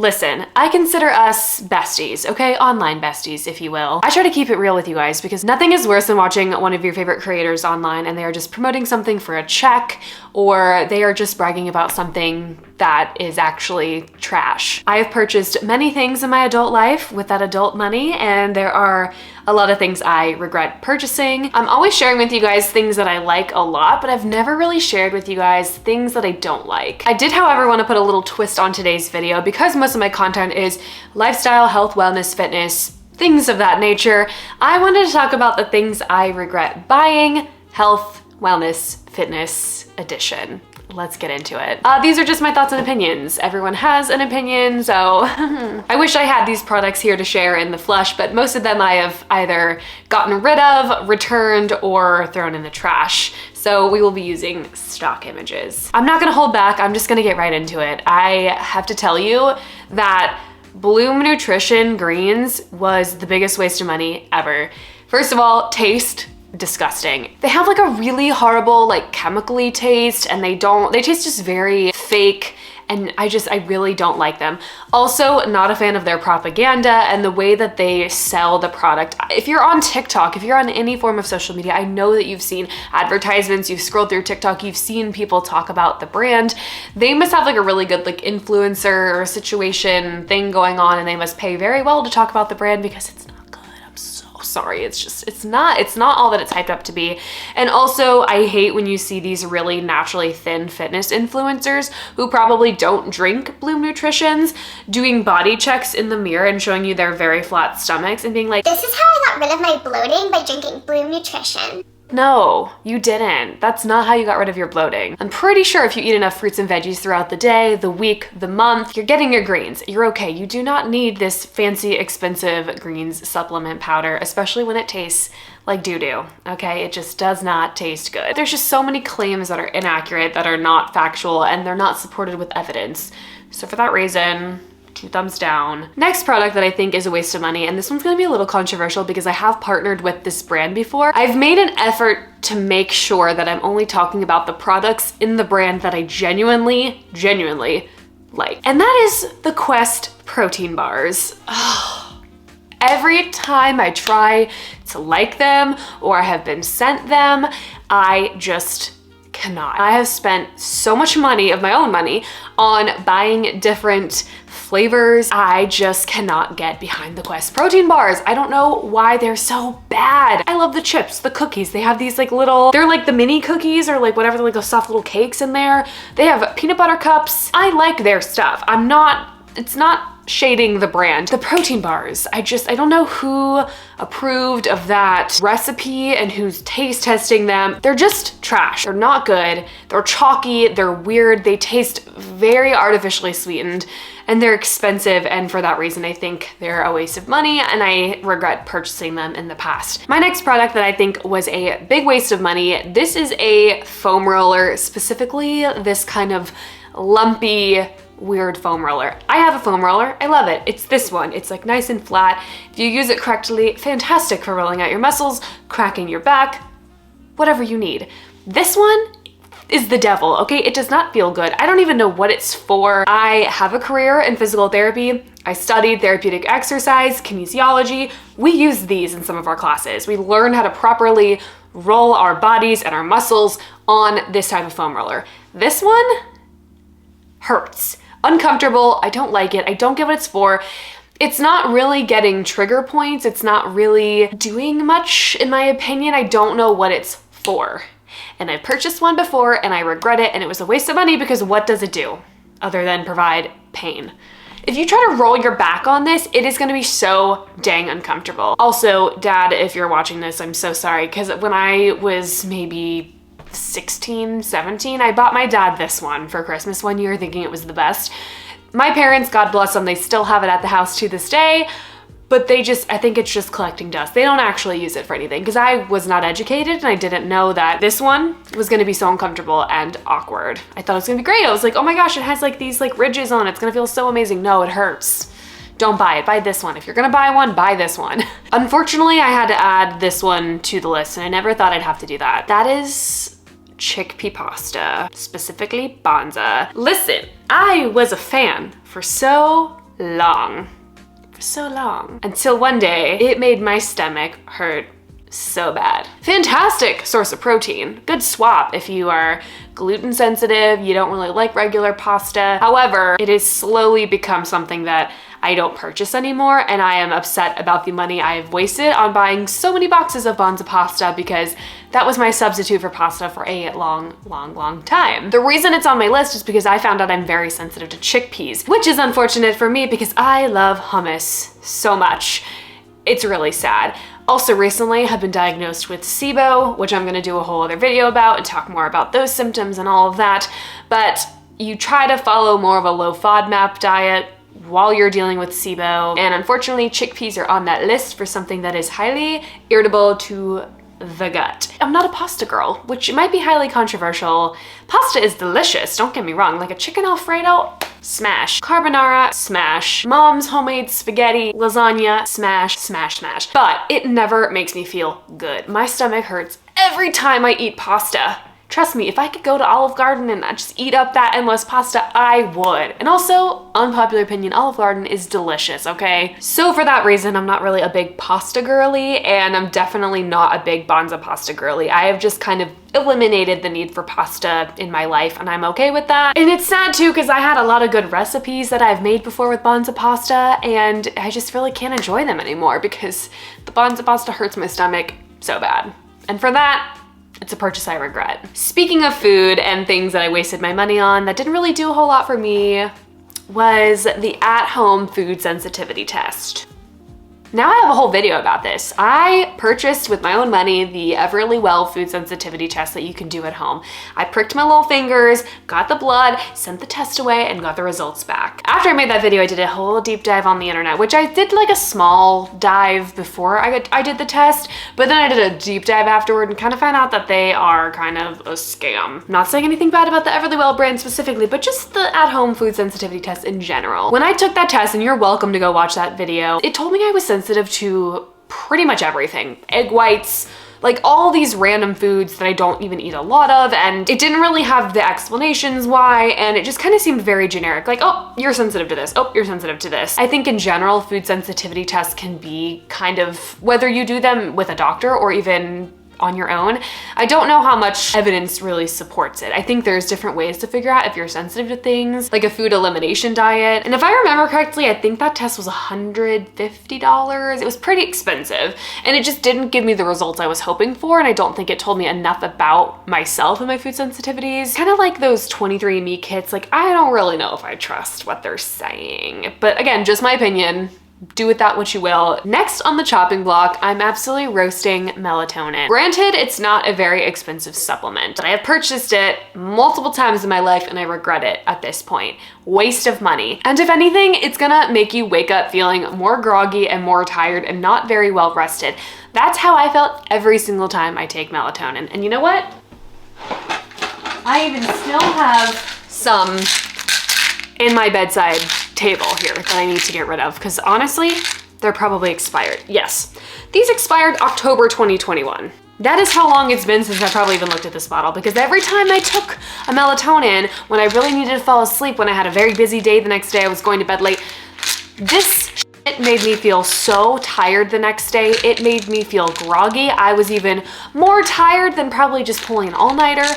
Listen, I consider us besties, okay? Online besties, if you will. I try to keep it real with you guys because nothing is worse than watching one of your favorite creators online and they are just promoting something for a check, or they are just bragging about something that is actually trash. I have purchased many things in my adult life with that adult money, and there are a lot of things I regret purchasing. I'm always sharing with you guys things that I like a lot, but I've never really shared with you guys things that I don't like. I did, however, want to put a little twist on today's video because most of my content is lifestyle, health, wellness, fitness, things of that nature. I wanted to talk about the things I regret buying, health, wellness, fitness edition. Let's get into it. These are just my thoughts and opinions. Everyone has an opinion, so I wish I had these products here to share in the flesh, but most of them I have either gotten rid of, returned, or thrown in the trash. So we will be using stock images. I'm not gonna hold back, I'm just gonna get right into it. I have to tell you that Bloom Nutrition greens was the biggest waste of money ever. First of all, taste. Disgusting. They have like a really horrible like chemically taste, and they taste just very fake, and I really don't like them. Also, not a fan of their propaganda and the way that they sell the product. If you're on TikTok, if you're on any form of social media, I know that you've seen advertisements, you've scrolled through TikTok, you've seen people talk about the brand. They must have like a really good like influencer situation thing going on, and they must pay very well to talk about the brand because it's not good. I'm so sorry. It's not all that it's hyped up to be. And also, I hate when you see these really naturally thin fitness influencers who probably don't drink Bloom Nutritions doing body checks in the mirror and showing you their very flat stomachs and being like, this is how I got rid of my bloating, by drinking Bloom Nutrition. no, you didn't. That's not how you got rid of your bloating. I'm pretty sure if you eat enough fruits and veggies throughout the day, the week, the month, you're getting your greens. You're okay. You do not need this fancy, expensive greens supplement powder, especially when it tastes like doo-doo, okay? It just does not taste good. There's just so many claims that are inaccurate, that are not factual, and they're not supported with evidence. So for that reason, 2 thumbs down. Next product that I think is a waste of money, and this one's gonna be a little controversial because I have partnered with this brand before. I've made an effort to make sure that I'm only talking about the products in the brand that I genuinely like. And that is the Quest protein bars. Every time I try to like them or I have been sent them, I just cannot. I have spent so much money, of my own money, on buying different flavors. I just cannot get behind the Quest protein bars. I don't know why they're so bad. I love the chips, the cookies. They have these like little, they're like the mini cookies or like whatever, like those soft little cakes in there. They have peanut butter cups. I like their stuff. It's not shading the brand. The protein bars, I don't know who approved of that recipe and who's taste testing them. They're just trash. They're not good. They're chalky. They're weird. They taste very artificially sweetened, and they're expensive, and for that reason I think they're a waste of money, and I regret purchasing them in the past. My next product that I think was a big waste of money, this is a foam roller, specifically this kind of lumpy, weird foam roller. I have a foam roller. I love it. It's this one. It's like nice and flat. If you use it correctly, fantastic for rolling out your muscles, cracking your back, whatever you need. This one is the devil, okay? It does not feel good. I don't even know what it's for. I have a career in physical therapy. I studied therapeutic exercise, kinesiology. We use these in some of our classes. We learn how to properly roll our bodies and our muscles on this type of foam roller. This one hurts. Uncomfortable. I don't like it. I don't get what it's for. It's not really getting trigger points. It's not really doing much, in my opinion. I don't know what it's for. And I purchased one before and I regret it, and it was a waste of money because what does it do other than provide pain? If you try to roll your back on this, it is gonna be so dang uncomfortable. Also, Dad, if you're watching this, I'm so sorry, because when I was maybe 16, 17, I bought my dad this one for Christmas one year thinking it was the best. My parents, God bless them, they still have it at the house to this day, but I think it's just collecting dust. They don't actually use it for anything because I was not educated and I didn't know that this one was gonna be so uncomfortable and awkward. I thought it was gonna be great. I was like, oh my gosh, it has like these like ridges on it. It's gonna feel so amazing. No, it hurts. Don't buy it, buy this one. If you're gonna buy one, buy this one. Unfortunately, I had to add this one to the list and I never thought I'd have to do that. That is chickpea pasta, specifically Banza. Listen, I was a fan for so long. For so long. Until one day, it made my stomach hurt so bad. Fantastic source of protein. Good swap if you are gluten sensitive, you don't really like regular pasta. However, it has slowly become something that I don't purchase anymore, and I am upset about the money I have wasted on buying so many boxes of Bonza pasta because that was my substitute for pasta for a long time. The reason it's on my list is because I found out I'm very sensitive to chickpeas, which is unfortunate for me because I love hummus so much. It's really sad. Also recently have been diagnosed with SIBO, which I'm gonna do a whole other video about and talk more about those symptoms and all of that. But you try to follow more of a low FODMAP diet while you're dealing with SIBO. And unfortunately, chickpeas are on that list for something that is highly irritable to the gut. I'm not a pasta girl, which might be highly controversial. Pasta is delicious, don't get me wrong. Like a chicken Alfredo, smash. Carbonara, smash. Mom's homemade spaghetti, lasagna, smash, smash, smash. But it never makes me feel good. My stomach hurts every time I eat pasta. Trust me, if I could go to Olive Garden and just eat up that endless pasta, I would. And also, unpopular opinion, Olive Garden is delicious, okay? So for that reason, I'm not really a big pasta girly, and I'm definitely not a big Bonza pasta girly. I have just kind of eliminated the need for pasta in my life, and I'm okay with that. And it's sad too, because I had a lot of good recipes that I've made before with Bonza pasta, and I just really can't enjoy them anymore because the Bonza pasta hurts my stomach so bad. And for that, it's a purchase I regret. Speaking of food and things that I wasted my money on that didn't really do a whole lot for me was the at-home food sensitivity test. Now I have a whole video about this. I purchased with my own money the Everlywell food sensitivity test that you can do at home. I pricked my little fingers, got the blood, sent the test away, and got the results back. After I made that video, I did a whole deep dive on the internet, which I did like a small dive before I did the test, but then I did a deep dive afterward and kind of found out that they are kind of a scam. Not saying anything bad about the Everlywell brand specifically, but just the at-home food sensitivity test in general. When I took that test, and you're welcome to go watch that video, it told me I was sensitive to pretty much everything. Egg whites, like all these random foods that I don't even eat a lot of, and it didn't really have the explanations why, and it just kind of seemed very generic, like, oh, you're sensitive to this, oh, you're sensitive to this. I think in general, food sensitivity tests can be kind of, whether you do them with a doctor or even on your own, I don't know how much evidence really supports it. I think there's different ways to figure out if you're sensitive to things, like a food elimination diet. And if I remember correctly, I think that test was $150. It was pretty expensive, and it just didn't give me the results I was hoping for, and I don't think it told me enough about myself and my food sensitivities. Kind of like those 23andMe kits, like I don't really know if I trust what they're saying. But again, just my opinion. Do with that what you will. Next on the chopping block, I'm absolutely roasting melatonin. Granted, it's not a very expensive supplement, but I have purchased it multiple times in my life and I regret it at this point. Waste of money. And if anything, it's gonna make you wake up feeling more groggy and more tired and not very well rested. That's how I felt every single time I take melatonin. And you know what? I even still have some in my bedside table here that I need to get rid of because honestly, they're probably expired. Yes, these expired October 2021. That is how long it's been since I probably even looked at this bottle, because every time I took a melatonin when I really needed to fall asleep, when I had a very busy day the next day, I was going to bed late, this shit made me feel so tired the next day. It made me feel groggy. I was even more tired than probably just pulling an all-nighter.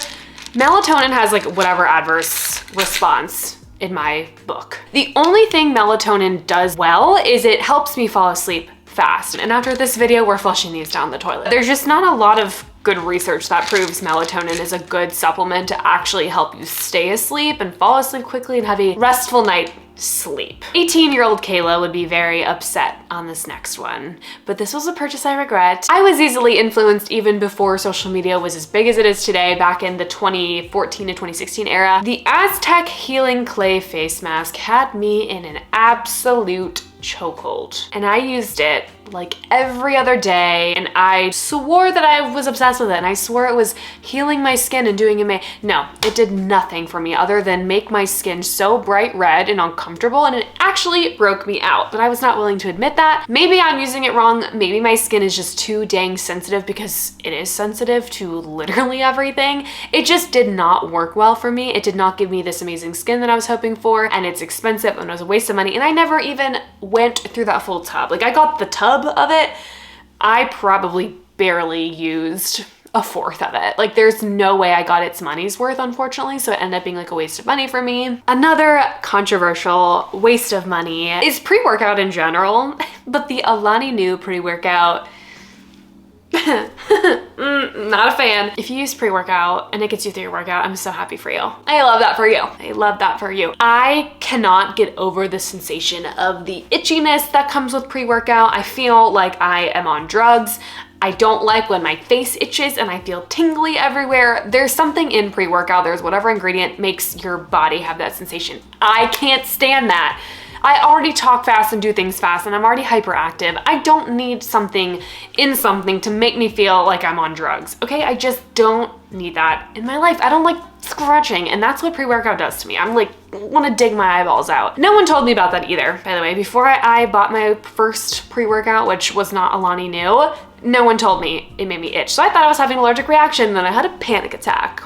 Melatonin has like whatever adverse response in my book. The only thing melatonin does well is it helps me fall asleep fast. And after this video, we're flushing these down the toilet. There's just not a lot of good research that proves melatonin is a good supplement to actually help you stay asleep and fall asleep quickly and have a restful night sleep. 18-year-old Kayla would be very upset on this next one, but this was a purchase I regret. I was easily influenced even before social media was as big as it is today, back in the 2014 to 2016 era. The Aztec Healing Clay Face Mask had me in an absolute chokehold, and I used it like every other day, and I swore that I was obsessed with it, and I swore it was healing my skin and doing amazing. No, it did nothing for me other than make my skin so bright red and uncomfortable, and it actually broke me out, but I was not willing to admit that. Maybe I'm using it wrong. Maybe my skin is just too dang sensitive, because it is sensitive to literally everything. It just did not work well for me. It did not give me this amazing skin that I was hoping for, and it's expensive and it was a waste of money, and I never even went through that full tub. Like, I got the tub of it. I probably barely used a fourth of it. Like, there's no way I got its money's worth, unfortunately, so it ended up being like a waste of money for me. Another controversial waste of money is pre-workout in general, but the Alani Nu pre-workout, not a fan. If you use pre-workout and it gets you through your workout, I'm so happy for you. I love that for you. I love that for you. I cannot get over the sensation of the itchiness that comes with pre-workout. I feel like I am on drugs. I don't like when my face itches and I feel tingly everywhere. There's something in pre-workout. There's whatever ingredient makes your body have that sensation. I can't stand that. I already talk fast and do things fast, and I'm already hyperactive. I don't need something in something to make me feel like I'm on drugs, okay? I just don't need that in my life. I don't like scratching, and that's what pre-workout does to me. I'm like, want to dig my eyeballs out. No one told me about that either, by the way. Before I bought my first pre-workout, which was not Alani Nu, no one told me it made me itch. So I thought I was having an allergic reaction, and then I had a panic attack.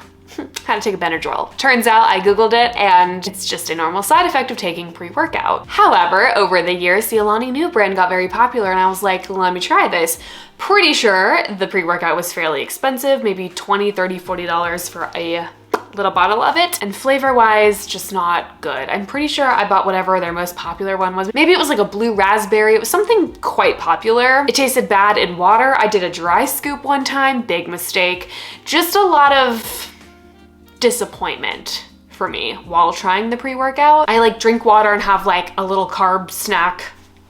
Had to take a Benadryl. Turns out I Googled it, and it's just a normal side effect of taking pre-workout. However, over the years, the Alani Nu brand got very popular, and I was like, let me try this. Pretty sure the pre-workout was fairly expensive, maybe $20, $30, $40 for a little bottle of it, and flavor-wise, just not good. I'm pretty sure I bought whatever their most popular one was. Maybe it was like a blue raspberry. It was something quite popular. It tasted bad in water. I did a dry scoop one time, big mistake. Just a lot of disappointment for me while trying the pre-workout. I like drink water and have like a little carb snack,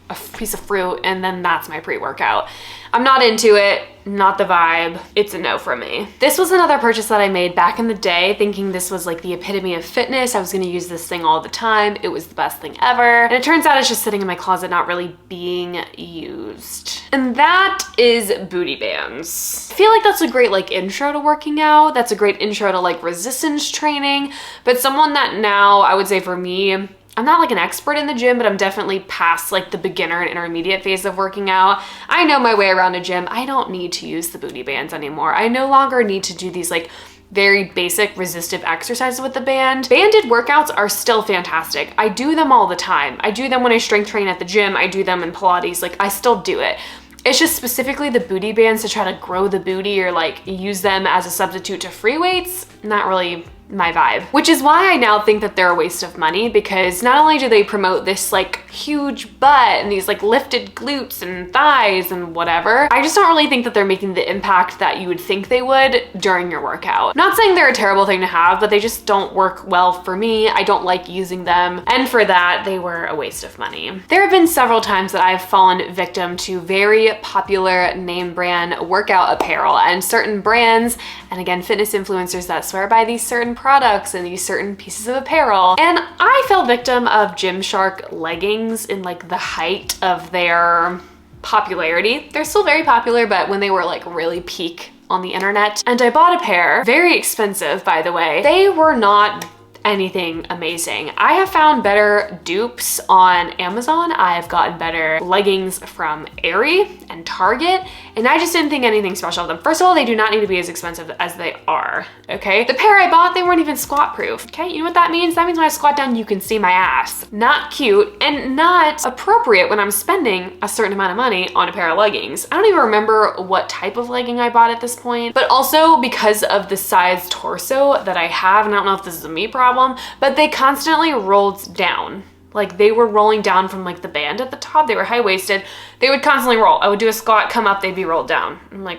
a piece of fruit, and then that's my pre-workout. I'm not into it, not the vibe. It's a no from me. This was another purchase that I made back in the day, thinking this was like the epitome of fitness. I was gonna use this thing all the time. It was the best thing ever. And it turns out it's just sitting in my closet, not really being used. And that is booty bands. I feel like that's a great like intro to working out. That's a great intro to like resistance training. But someone that now, I would say for me, I'm not like an expert in the gym, but I'm definitely past like the beginner and intermediate phase of working out. I know my way around a gym. I don't need to use the booty bands anymore. I no longer need to do these like very basic resistive exercises with the band. Banded workouts are still fantastic. I do them all the time. I do them when I strength train at the gym. I do them in Pilates. Like, I still do it. It's just specifically the booty bands to try to grow the booty or like use them as a substitute to free weights. Not really my vibe, which is why I now think that they're a waste of money, because not only do they promote this like huge butt and these like lifted glutes and thighs and whatever, I just don't really think that they're making the impact that you would think they would during your workout. Not saying they're a terrible thing to have, but they just don't work well for me. I don't like using them, and for that, they were a waste of money. There have been several times that I've fallen victim to very popular name brand workout apparel and certain brands, and again, fitness influencers that swear by these certain products and these certain pieces of apparel. And I fell victim of Gymshark leggings in like the height of their popularity. They're still very popular, but when they were like really peak on the internet. And I bought a pair, very expensive by the way. They were not anything amazing. I have found better dupes on Amazon. I have gotten better leggings from Aerie and Target, and I just didn't think anything special of them. First of all, they do not need to be as expensive as they are, okay? The pair I bought, they weren't even squat proof, okay? You know what that means? That means when I squat down, you can see my ass. Not cute and not appropriate when I'm spending a certain amount of money on a pair of leggings. I don't even remember what type of legging I bought at this point, but also because of the size torso that I have, and I don't know if this is a me problem, but they constantly rolled down. Like, they were rolling down from like the band at the top. They were high-waisted. They would constantly roll. I would do a squat, come up, they'd be rolled down. I'm like,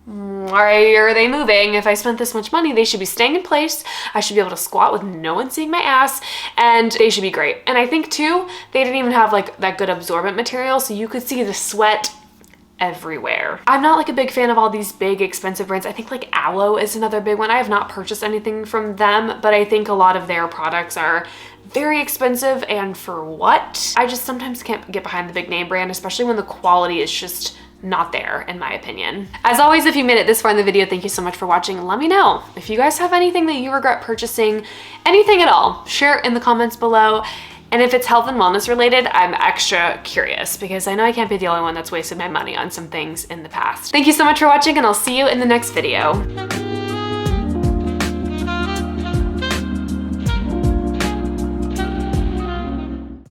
why are they moving? If I spent this much money, they should be staying in place. I should be able to squat with no one seeing my ass, and they should be great. And I think too, they didn't even have like that good absorbent material, so you could see the sweat everywhere. I'm not like a big fan of all these big expensive brands. I think like Aloe is another big one. I have not purchased anything from them, but I think a lot of their products are very expensive, and for what? I just sometimes can't get behind the big name brand, especially when the quality is just not there, in my opinion. As always, if you made it this far in the video, thank you so much for watching, and let me know if you guys have anything that you regret purchasing, anything at all, share it in the comments below. And if it's health and wellness related, I'm extra curious because I know I can't be the only one that's wasted my money on some things in the past. Thank you so much for watching, and I'll see you in the next video.